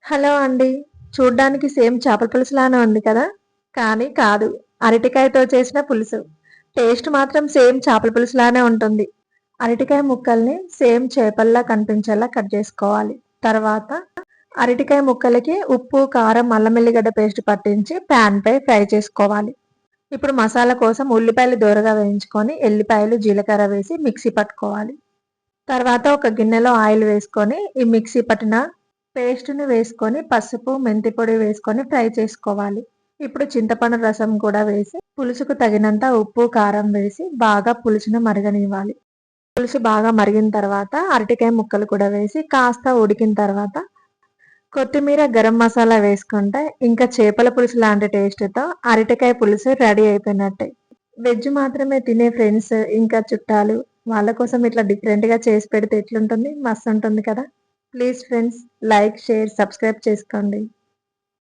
Hello అండి. చూడ్డానికి same చేపల పులుసులానే ఉంది కదా! కానీ కాదు. అరటికాయతో చేసిన పులుసు. టేస్ట్ మాత్రం సేమ్ చేపల పులుసులానే ఉంటుంది. అరటికాయ ముక్కల్ని సేమ్ చేపల్లా కనిపించేలా కట్ చేసుకోవాలి. తర్వాత అరటికాయ ముక్కలకి ఉప్పు, కారం, అల్లం ఎల్లిగడ్డ పేస్ట్ పట్టించి ప్యాన్‌పై ఫ్రై చేసుకోవాలి. ఇప్పుడు మసాలా కోసం ఉల్లిపాయలు దోరగా వేయించుకొని, ఎల్లిపాయలు, జీలకర్ర వేసి మిక్సీ పట్టుకోవాలి. తర్వాత ఒక గిన్నెలో ఆయిల్ వేసుకొని, ఈ మిక్సీ పట్టిన పేస్ట్‌ని వేసుకొని, పసుపు, మెంతి పొడి వేసుకొని ఫ్రై చేసుకోవాలి. ఇప్పుడు చింతపండు రసం కూడా వేసి, పులుసుకు తగినంత ఉప్పు, కారం వేసి బాగా పులుసును మరగనివ్వాలి. పులుసు బాగా మరిగిన తర్వాత అరటికాయ ముక్కలు కూడా వేసి కాస్త ఉడికిన తర్వాత కొత్తిమీర, గరం మసాలా వేసుకుంటే ఇంకా చేపల పులుసు లాంటి టేస్ట్‌తో అరటికాయ పులుసు రెడీ అయిపోయినట్టే. వెజ్ మాత్రమే తినే ఫ్రెండ్స్, ఇంకా చుట్టాలు వాళ్ళ కోసం ఇట్లా డిఫరెంట్‌గా చేసి పెడితే ఎట్లుంటుంది? మస్తుంటుంది కదా! Please friends like, share, subscribe చేసుకోండి.